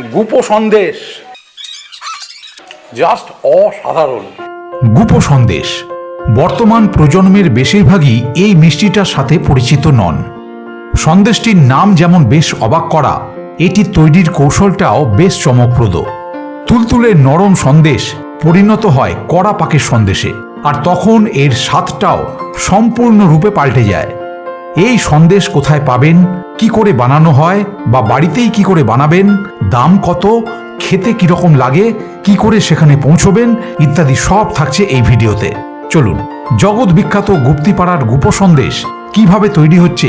গুপো Sandesh just অসাধারণ। গুপো সন্দেশ বর্তমান প্রজন্মের বেশিরভাগই এই মিষ্টিটার সাথে পরিচিত নন। সন্দেশটির নাম যেমন বেশ অবাক করা, এটি তৈরির কৌশলটাও বেশ চমকপ্রদ। তুলতুলে নরম সন্দেশ পরিণত হয় কড়া পাকের সন্দেশে, আর তখন এর স্বাদটাও সম্পূর্ণরূপে পাল্টে যায়। এই সন্দেশ কোথায় পাবেন, কি করে বানানো হয়, বা বাড়িতেই কি করে বানাবেন, দাম কত, খেতে কিরকম লাগে, কি করে সেখানে পৌঁছবেন ইত্যাদি সব থাকছে এই ভিডিওতে। চলুন জগৎ বিখ্যাত গুপ্তিপাড়ার গুপো সন্দেশ কিভাবে তৈরি হচ্ছে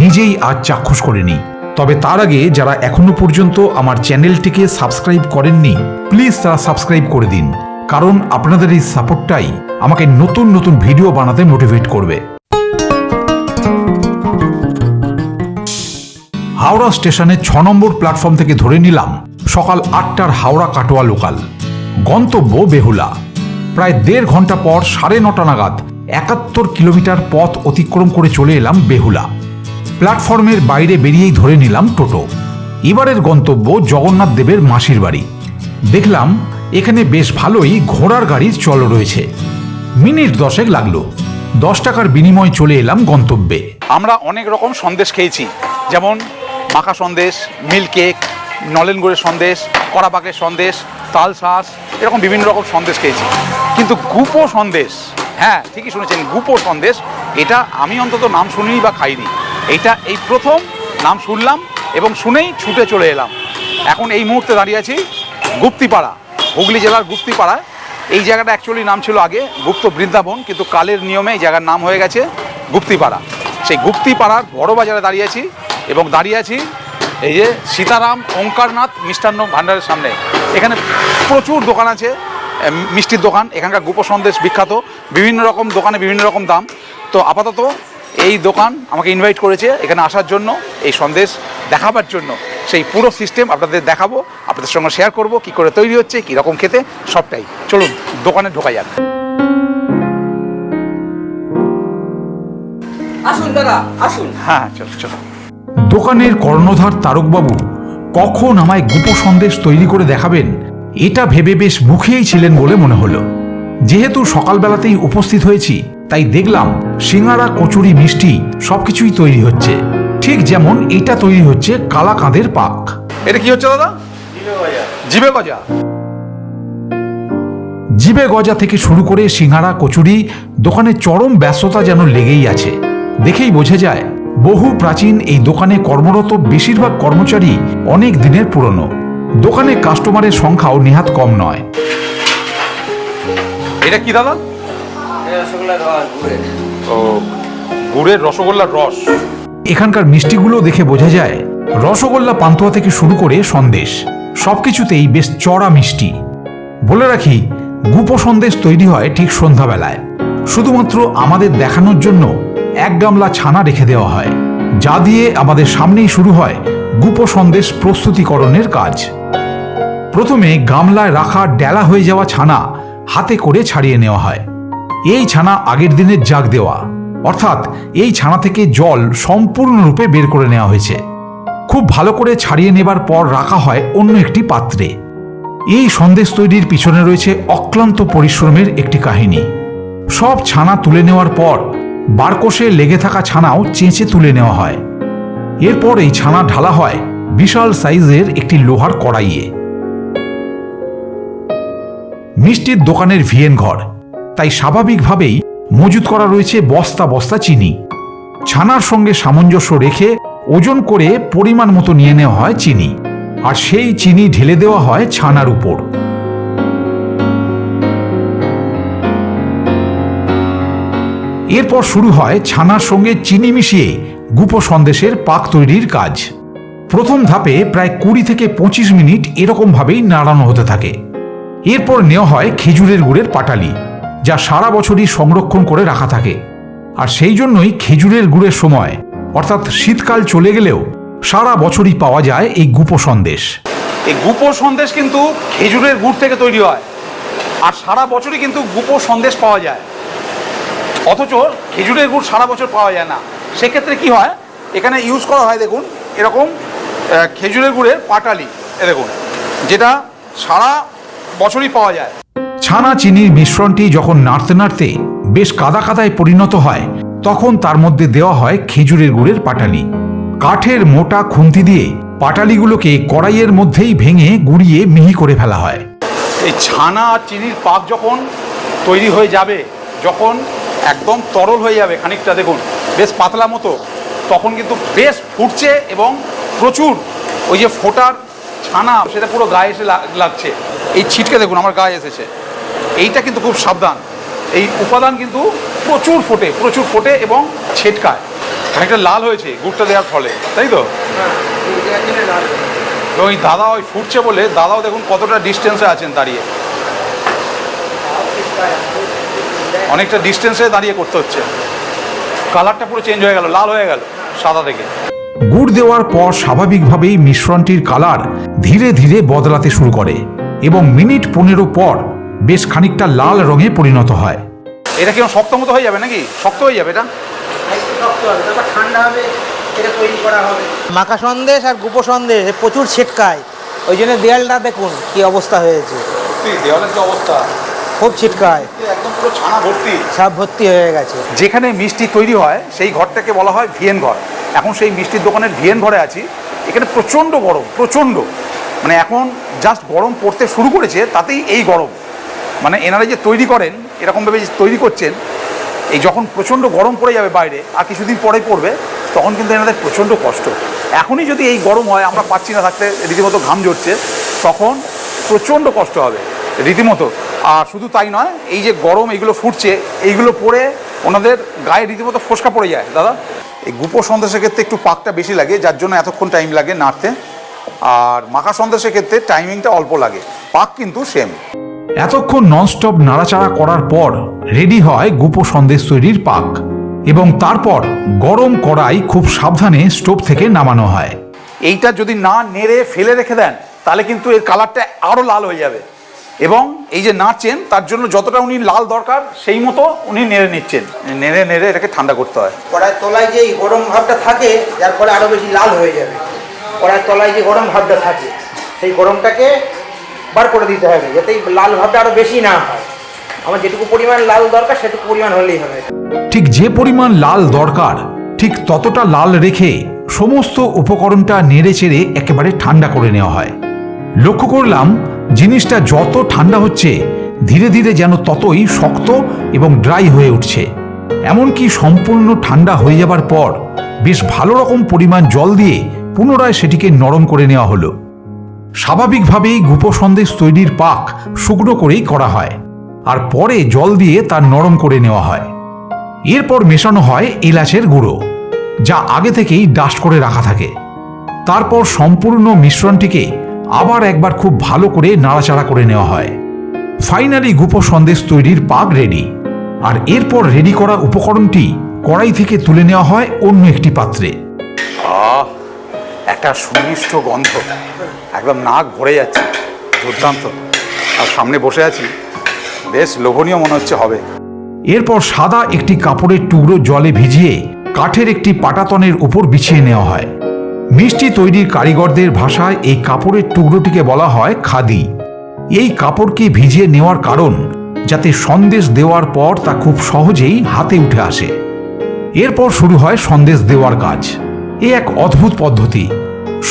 নিজেই আজ চাক্ষুষ করে নিই। তবে তার আগে যারা এখনো পর্যন্ত আমার চ্যানেলটিকে সাবস্ক্রাইব করেননি, প্লিজ তারা সাবস্ক্রাইব করে দিন, কারণ আপনাদের এই সাপোর্টটাই আমাকে নতুন নতুন ভিডিও বানাতে মোটিভেট করবে। হাওড়া স্টেশনের 6 নম্বর প্ল্যাটফর্ম থেকে ধরে নিলাম সকাল 8টার হাওড়া কাটোয়া লোকাল। গন্তব্য বেহুলা। প্রায় 1.5 ঘন্টা পর 9:30 নাগাদ 71 কিলোমিটার পথ অতিক্রম করে চলে এলাম বেহুলা। প্ল্যাটফর্মের বাইরে বেরিয়েই ধরে নিলাম টোটো। এবারের গন্তব্য জগন্নাথ দেবের মাসির বাড়ি। দেখলাম এখানে বেশ ভালোই ঘোড়ার গাড়ির চল রয়েছে। মিনিট 10 লাগলো। 10 টাকার বিনিময়ে চলে এলাম গন্তব্যে। আমরা অনেক রকম সন্দেশ খেয়েছি, যেমন মাখা সন্দেশ, মিল্ক কেক, নলেন গুড়ের সন্দেশ, কড়া পাকের সন্দেশ, তাল শাঁস, এরকম বিভিন্ন রকম সন্দেশ খেয়েছি। কিন্তু গুপো সন্দেশ, হ্যাঁ ঠিকই শুনেছেন, গুপো সন্দেশ, এটা আমি অন্তত নাম শুনিনি বা খাইনি। এটা এই প্রথম নাম শুনলাম এবং শুনেই ছুটে চলে এলাম। এখন এই মুহূর্তে দাঁড়িয়ে আছি গুপ্তিপাড়া, হুগলি জেলার গুপ্তিপাড়ায়। এই জায়গাটা অ্যাকচুয়ালি নাম ছিল আগে গুপ্ত বৃন্দাবন, কিন্তু কালের নিয়মে এই জায়গার নাম হয়ে গেছে গুপ্তিপাড়া। সেই গুপ্তিপাড়ার বড় বাজারে দাঁড়িয়ে আছি এবং দাঁড়িয়ে আছি এই যে সীতারাম ওঙ্কারনাথ মিষ্টান্ন ভাণ্ডারের সামনে। এখানে প্রচুর দোকান আছে, মিষ্টির দোকান। এখানকার গুপো সন্দেশ বিখ্যাত, বিভিন্ন রকম দোকানে বিভিন্ন রকম দাম। তো আপাতত এই দোকান আমাকে ইনভাইট করেছে এখানে আসার জন্য, এই সন্দেশ দেখাবার জন্য। সেই পুরো সিস্টেম আপনাদের দেখাবো, আপনাদের সঙ্গে শেয়ার করব, কী করে তৈরি হচ্ছে, কী রকম খেতে, সবটাই। চলুন দোকানে ঢোকা যাক। আসুন দাদা, আসুন। হ্যাঁ চলো চলো। দোকানের কর্ণধার তারকবাবু কখন আমায় গুপো সন্দেশ তৈরি করে দেখাবেন এটা ভেবে বেশ মুখিয়েই ছিলেন বলে মনে হলো। যেহেতু সকালবেলাতেই উপস্থিত হয়েছি, তাই দেখলাম সিঙ্গাড়া, কচুরি, মিষ্টি সবকিছুই তৈরি হচ্ছে। ঠিক যেমন এটা তৈরি হচ্ছে কালাকাঁদের পাক। এটা কি হচ্ছে দাদা? জিবে গজা। জিবে গজা থেকে শুরু করে সিঙ্গাড়া, কচুরি, দোকানে চরম ব্যস্ততা যেন লেগেই আছে। দেখেই বোঝা যায় বহু প্রাচীন এই দোকানে কর্মরত বেশিরভাগ কর্মচারী অনেক দিনের পুরনো। দোকানে কাস্টমারের সংখ্যাও নেহাত কম নয়। এটা কি দাদা? ও, গুড়ের রসগোল্লার রস। এখানকার মিষ্টিগুলো দেখে বোঝা যায় রসগোল্লা, পান্তুয়া থেকে শুরু করে সন্দেশ সবকিছুতেই বেশ চড়া মিষ্টি। বলে রাখি, গুপো সন্দেশ তৈরি হয় ঠিক সন্ধ্যাবেলায়। শুধুমাত্র আমাদের দেখানোর জন্য 1 গামলা ছানা রেখে দেওয়া হয়, যা দিয়ে আমাদের সামনেই শুরু হয় গুপো সন্দেশ প্রস্তুতিকরণের কাজ। প্রথমে গামলায় রাখা ডেলা হয়ে যাওয়া ছানা হাতে করে ছাড়িয়ে নেওয়া হয়। এই ছানা আগের দিনের জাগ দেওয়া, অর্থাৎ এই ছানা থেকে জল সম্পূর্ণরূপে বের করে নেওয়া হয়েছে। খুব ভালো করে ছাড়িয়ে নেবার পর রাখা হয় অন্য একটি পাত্রে। এই সন্দেশ তৈরির পিছনে রয়েছে অক্লান্ত পরিশ্রমের একটি কাহিনী। সব ছানা তুলে নেওয়ার পর বারকোষে লেগে থাকা ছানাও চেঁচে তুলে নেওয়া হয়। এরপর এই ছানা ঢালা হয় বিশাল সাইজের একটি লোহার কড়াইয়ে। মিষ্টির দোকানের ভিএন ঘর, তাই স্বাভাবিকভাবেই মজুত করা রয়েছে বস্তা বস্তা চিনি। ছানার সঙ্গে সামঞ্জস্য রেখে ওজন করে পরিমাণ মতো নিয়ে নেওয়া হয় চিনি, আর সেই চিনি ঢেলে দেওয়া হয় ছানার উপর। এরপর শুরু হয় ছানার সঙ্গে চিনি মিশিয়ে গুপো সন্দেশের পাক তৈরির কাজ। প্রথম ধাপে প্রায় 20 থেকে 25 মিনিট এরকমভাবেই নাড়ানো হতে থাকে। এরপর নেওয়া হয় খেজুরের গুড়ের পাটালি, যা সারা বছরই সংরক্ষণ করে রাখা থাকে। আর সেই জন্যই খেজুরের গুড়ের সময়, অর্থাৎ শীতকাল চলে গেলেও সারা বছরই পাওয়া যায় এই গুপো সন্দেশ। এই গুপো সন্দেশ কিন্তু খেজুরের গুড় থেকে তৈরি হয়, আর সারা বছরই কিন্তু গুপো সন্দেশ পাওয়া যায়। অথচ খেজুরের গুড় সারা বছর পাওয়া যায় না। সেক্ষেত্রে কি হয়, এখানে ইউজ করা হয় দেখুন এরকম খেজুরের গুড়ের পাটালি। দেখুন যেটা সারা বছরই পাওয়া যায়। ছানা চিনির মিশ্রণটি যখন নাড়তে নাড়তে বেশ কাদা কাদায় পরিণত হয়, তখন তার মধ্যে দেওয়া হয় খেজুরের গুড়ের পাটালি। কাঠের মোটা খুন্তি দিয়ে পাটালিগুলোকে কড়াইয়ের মধ্যেই ভেঙে গুঁড়িয়ে মিহি করে ফেলা হয়। এই ছানা আর চিনির পাক যখন তৈরি হয়ে যাবে, যখন একদম তরল হয়ে যাবে খানিকটা, দেখুন বেশ পাতলা মতো, তখন কিন্তু বেশ ফুটছে এবং প্রচুর ওই যে ফোটার ছানা সেটা পুরো গায়ে এসে লাগছে। এই ছিটকে দেখুন আমার গায়ে এসেছে। এইটা কিন্তু খুব সাবধান, এই উপাদান কিন্তু প্রচুর ফোটে এবং ছেটকায়। খানিকটা লাল হয়েছে গুড়টা দেওয়ার ফলে, তাই তো? এবং এই দাদা ওই ফুটছে বলে দাদাও দেখুন কতটা ডিস্টেন্সে আছেন দাঁড়িয়ে, অনেকটা ডিস্টেন্সে দাঁড়িয়ে করতে হচ্ছে। কালারটা পুরো চেঞ্জ হয়ে গেল, লাল হয়ে গেল সাদা থেকে। গুড় দেওয়ার পর স্বাভাবিকভাবেই মিশ্রণটির কালার ধীরে ধীরে বদলাতে শুরু করে এবং মিনিট 15 পর বেশ খানিকটা লাল রঙে পরিণত হয়। এটা কি শক্ত মতো হয়ে যাবে নাকি? শক্ত হয়ে যাবে এটা? ঠান্ডা হবে, এটা তৈরি করা হবে। মাখা সন্দেশ আর গুপো সন্দেশ প্রচুর ছিটকায়, ওই জন্য দেয়ালটা দেখুন কি অবস্থা হয়েছে। দেওয়ালের কি অবস্থা, খুব ছিটকায়, একদম পুরো ছানা ভর্তি, ছাপ ভর্তি হয়ে গেছে। যেখানে মিষ্টি তৈরি হয় সেই ঘরটাকে বলা হয় ভিয়েন ঘর। এখন সেই মিষ্টির দোকানের ভিয়েন ঘরে আছি। এখানে প্রচণ্ড গরম, মানে এখন জাস্ট গরম পড়তে শুরু করেছে, তাতেই এই গরম। মানে এনারা যে তৈরি করেন, এরকমভাবে যে তৈরি করছেন, এই যখন প্রচণ্ড গরম পড়ে যাবে বাইরে, আর কিছুদিন পরে পড়বে, তখন কিন্তু এনাদের প্রচণ্ড কষ্ট। এখনই যদি এই গরম হয়, আমরা পাচ্ছি না থাকতে, রীতিমতো ঘাম ঝরছে, তখন প্রচণ্ড কষ্ট হবে রীতিমতো। আর শুধু তাই নয়, এই যে গরম এইগুলো ফুটছে, এইগুলো পড়ে ওনাদের গায়ে রীতিমতো ফোসকা পড়ে যায়। দাদা, এই গুপো সন্দেশের ক্ষেত্রে একটু পাকটা বেশি লাগে, যার জন্য এতক্ষণ টাইম লাগে নাড়তে। আর মাখা সন্দেশের ক্ষেত্রে টাইমিংটা অল্প লাগে, পাক কিন্তু সেম। এতক্ষণ ননস্টপ নাড়াচাড়া করার পর রেডি হয় গুপো সন্দেশ তৈরির পাক, এবং তারপর গরম কড়াই খুব সাবধানে স্টোভ থেকে নামানো হয়। এইটা যদি না নেড়ে ফেলে রেখে দেন, তাহলে কিন্তু এর কালারটা আরও লাল হয়ে যাবে। এবং এই যে নাড়ছেন, তার জন্য যতটা উনি লাল দরকার সেই মতো উনি নেড়ে নিচ্ছেন। নেড়ে এটাকে ঠান্ডা করতে হয়। কড়াইয়ের তলায় যে গরম ভাবটা থাকে, যার ফলে আরও বেশি লাল হয়ে যাবে। কড়াইয়ের তলায় যে গরম ভাবটা থাকে, সেই গরমটাকে বার করে দিতে হবে, যাতে লাল ভাবটা আরও বেশি না হয়। আমার যেটুকু পরিমাণ লাল দরকার সেটুকু পরিমাণ হলেই হবে। ঠিক যে পরিমাণ লাল দরকার, ঠিক ততটা লাল রেখে সমস্ত উপকরণটা নেড়ে চেড়ে একেবারে ঠান্ডা করে নেওয়া হয়। লক্ষ্য করলাম জিনিসটা যত ঠান্ডা হচ্ছে, ধীরে ধীরে যেন ততই শক্ত এবং ড্রাই হয়ে উঠছে। এমনকি সম্পূর্ণ ঠান্ডা হয়ে যাবার পর বেশ ভালো রকম পরিমাণ জল দিয়ে পুনরায় সেটিকে নরম করে নেওয়া হলো। স্বাভাবিকভাবেই গুপো সন্দেশ তৈরির পাক শুকনো করেই করা হয়, আর পরে জল দিয়ে তা নরম করে নেওয়া হয়। এরপর মেশানো হয় এলাচের গুঁড়ো, যা আগে থেকেই ডাস্ট করে রাখা থাকে। তারপর সম্পূর্ণ মিশ্রণটিকে আবার একবার খুব ভালো করে নাড়াচাড়া করে নেওয়া হয়। ফাইনালি গুপো সন্দেশ তৈরির পাক রেডি। আর এরপর রেডি করা উপকরণটি কড়াই থেকে তুলে নেওয়া হয় অন্য একটি পাত্রে। একটা সুমিষ্ট গন্ধ, একদম নাক ভরে যাচ্ছে, দুর্দান্ত। আর সামনে বসে আছি, বেশ লোভনীয় মনে হচ্ছে হবে। এরপর সাদা একটি কাপড়ের টুকরো জলে ভিজিয়ে কাঠের একটি পাটাতনের উপর বিছিয়ে নেওয়া হয়। মিষ্টি তৈরির কারিগরদের ভাষায় এই কাপড়ের টুকরোটিকে বলা হয় খাদি। এই কাপড়কে ভিজিয়ে নেওয়ার কারণ, যাতে সন্দেশ দেওয়ার পর তা খুব সহজেই হাতে উঠে আসে। এরপর শুরু হয় সন্দেশ দেওয়ার কাজ। এ এক অদ্ভুত পদ্ধতি।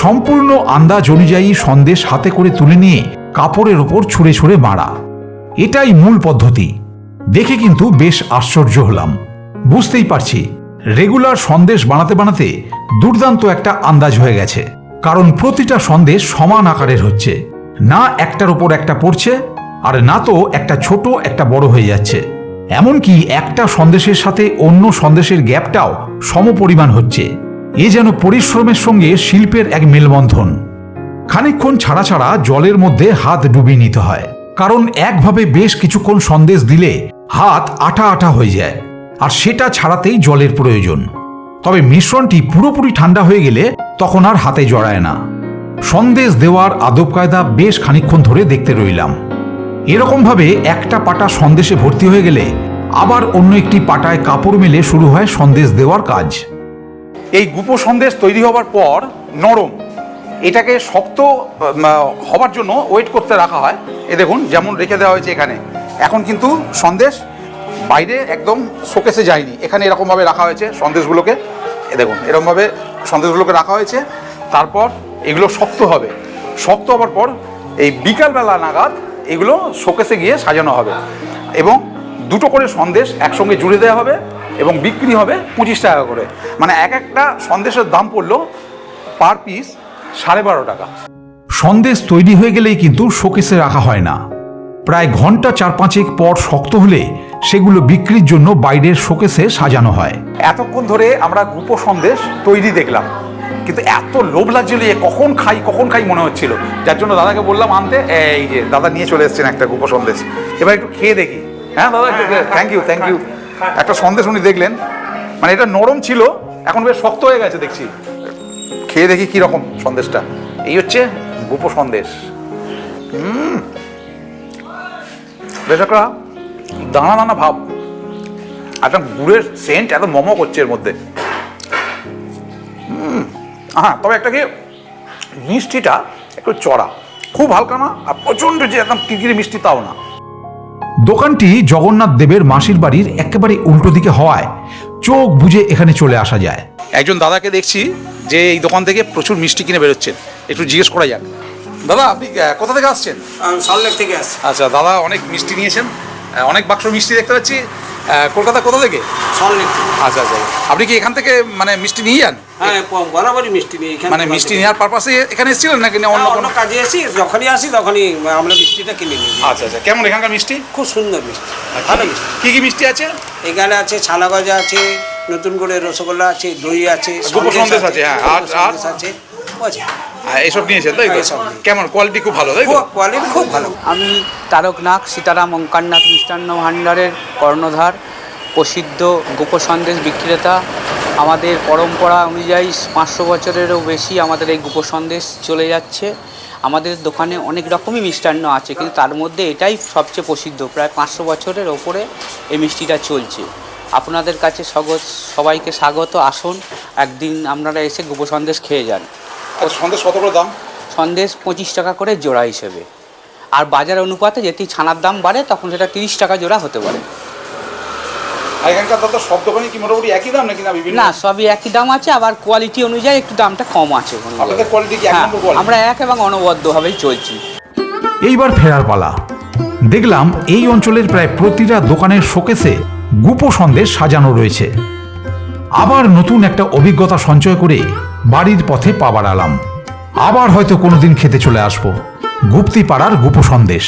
সম্পূর্ণ আন্দাজ অনুযায়ী সন্দেশ হাতে করে তুলে নিয়ে কাপড়ের ওপর ছুঁড়ে ছুঁড়ে মারা, এটাই মূল পদ্ধতি। দেখে কিন্তু বেশ আশ্চর্য হলাম। বুঝতেই পারছি রেগুলার সন্দেশ বানাতে বানাতে দুর্দান্ত একটা আন্দাজ হয়ে গেছে, কারণ প্রতিটা সন্দেশ সমান আকারের হচ্ছে, না একটার উপর একটা পড়ছে, আর না তো একটা ছোট একটা বড় হয়ে যাচ্ছে। এমনকি একটা সন্দেশের সাথে অন্য সন্দেশের গ্যাপটাও সমপরিমাণ হচ্ছে। এ যেন পরিশ্রমের সঙ্গে শিল্পের এক মেলবন্ধন। খানিকক্ষণ ছাড়া ছাড়া জলের মধ্যে হাত ডুবিয়ে নিতে হয়, কারণ একভাবে বেশ কিছুক্ষণ সন্দেশ দিলে হাত আঠা আঠা হয়ে যায়, আর সেটা ছাড়াতেই জলের প্রয়োজন। তবে মিশ্রণটি পুরোপুরি ঠান্ডা হয়ে গেলে তখন আর হাতে জড়ায় না। সন্দেশ দেওয়ার আদব কায়দা বেশ খানিকক্ষণ ধরে দেখতে রইলাম। এরকমভাবে একটা পাটা সন্দেশে ভর্তি হয়ে গেলে আবার অন্য একটি পাটায় কাপড় মেলে শুরু হয় সন্দেশ দেওয়ার কাজ। এই গুপো সন্দেশ তৈরি হবার পর নরম, এটাকে শক্ত হবার জন্য ওয়েট করতে রাখা হয়। এ দেখুন যেমন রেখে দেওয়া হয়েছে এখানে। এখন কিন্তু সন্দেশ বাইরে একদম শোকেসে যায়নি, এখানে এরকমভাবে রাখা হয়েছে সন্দেশগুলোকে। এ দেখুন এরকমভাবে সন্দেশগুলোকে রাখা হয়েছে। তারপর এগুলো শক্ত হবে, শক্ত হবার পর এই বিকালবেলা নাগাদ এগুলো শোকেসে গিয়ে সাজানো হবে এবং দুটো করে সন্দেশ একসঙ্গে জুড়ে দেওয়া হবে এবং বিক্রি হবে 25 টাকা করে। মানে এক একটা সন্দেশের দাম পড়লো পার পিস 12.5 টাকা। সন্দেশ তৈরি হয়ে গেলেই কিন্তু শোকেসে রাখা হয় না, প্রায় ঘন্টা 4-5 পর শক্ত হলে সেগুলো বিক্রির জন্য বাইরের শোকেসে সাজানো হয়। এতক্ষণ ধরে আমরা গুপো সন্দেশ তৈরি দেখলাম, কিন্তু এত লোভ লাগছিল যে কখন খাই মনে হচ্ছিল, যার জন্য দাদাকে বললাম আনতে। এই যে দাদা নিয়ে চলে এসেছেন একটা গুপো সন্দেশ, এবার একটু খেয়ে দেখি। হ্যাঁ দাদা, থ্যাংক ইউ। একটা সন্দেশ উনি দেখলেন, মানে এটা নরম ছিল, এখন বেশ শক্ত হয়ে গেছে দেখছি। খেয়ে দেখি কি রকম সন্দেশটা। এই হচ্ছে গুপো সন্দেশ। বেশ একটা দানা দানা ভাব, একটা গুড়ের সেন্ট এত মমো করছে এর মধ্যে। হ্যাঁ, তবে একটা কি মিষ্টিটা একটু চড়া, খুব হালকা না, আর প্রচণ্ড যে একদম কিরকিরি মিষ্টি তাও না। দোকানটি জগন্নাথ দেবের মাসির বাড়ির একেবারে উল্টো দিকে হওয়ায় চোখ বুজে এখানে চলে আসা যায়। একজন দাদাকে দেখছি যে এই দোকান থেকে প্রচুর মিষ্টি কিনে বেরোচ্ছেন, একটু জিজ্ঞেস করা যাক। দাদা আপনি কোথা থেকে আসছেন? আমি সল্টলেক থেকে আসছি। আচ্ছা দাদা, অনেক মিষ্টি নিয়েছেন, অনেক বাক্স মিষ্টি দেখতে পাচ্ছি। কলকাতা কোথা থেকে? সল্টলেক থেকে। আচ্ছা, আপনি কি এখান থেকে মানে মিষ্টি নিয়ে যান? হ্যাঁ, বরাবরই মিষ্টি নিয়ে এখানে। মানে মিষ্টি নেওয়ার পারপাসে এখানে এসেছিলেন নাকি অন্য কোনো কাজে আসি? যখনই আসি তখনই আমরা মিষ্টিটা কিনে নিই। আচ্ছা, কেমন এখানকার মিষ্টি? খুব সুন্দর মিষ্টি, ভালো মিষ্টি। কি মিষ্টি আছে এখানে আছে ছানা গজা আছে, নতুন করে রসগোল্লা আছে, দই আছে, গুপো সন্দেশ আছে। হ্যাঁ, আর আছে এসব নিয়েছেন তাই তো? কেমন কোয়ালিটি? খুব ভালো তাই তো? কোয়ালিটি খুব ভালো। আমি তারকনাথ সীতারাম ওঙ্কারনাথ মিষ্টান্ন ভাণ্ডারের কর্ণধার, প্রসিদ্ধ গোপো সন্দেশ বিক্রেতা। আমাদের পরম্পরা অনুযায়ী 500 বছরেরও বেশি আমাদের এই গোপো সন্দেশ চলে যাচ্ছে। আমাদের দোকানে অনেক রকমই মিষ্টান্ন আছে, কিন্তু তার মধ্যে এটাই সবচেয়ে প্রসিদ্ধ। প্রায় 500 বছরের ওপরে এই মিষ্টিটা চলছে। আপনাদের কাছে সবাইকে স্বাগত। আসুন একদিন আপনারা এসে গোপো সন্দেশ খেয়ে যান। সন্দেশ কত করে দাম? সন্দেশ 25 টাকা করে জোড়া হিসেবে, আর বাজার অনুপাতে যেটি ছানার দাম বাড়ে তখন সেটা 30 টাকা জোড়া হতে পারে। আর এখানকার দাদা সব দোকানে কি মোটামুটি একই দাম নাকি না বিভিন্ন? না, সবই একই দাম আছে, আবার কোয়ালিটি অনুযায়ী একটু দামটা কম আছে। আপনাদের কোয়ালিটি কি এক নম্বর কোয়ালিটি? আমরা এক এবং অনবদ্যভাবেই চলছি। এইবার ফেরার পালা। দেখলাম এই অঞ্চলের প্রায় প্রতিটা দোকানের শোকেসে গুপো সন্দেশ সাজানো রয়েছে। আবার নতুন একটা অভিজ্ঞতা সঞ্চয় করে বাড়ির পথে পা বাড়ালাম। আবার হয়তো কোনোদিন খেতে চলে আসবো গুপ্তিপাড়ার গুপো সন্দেশ।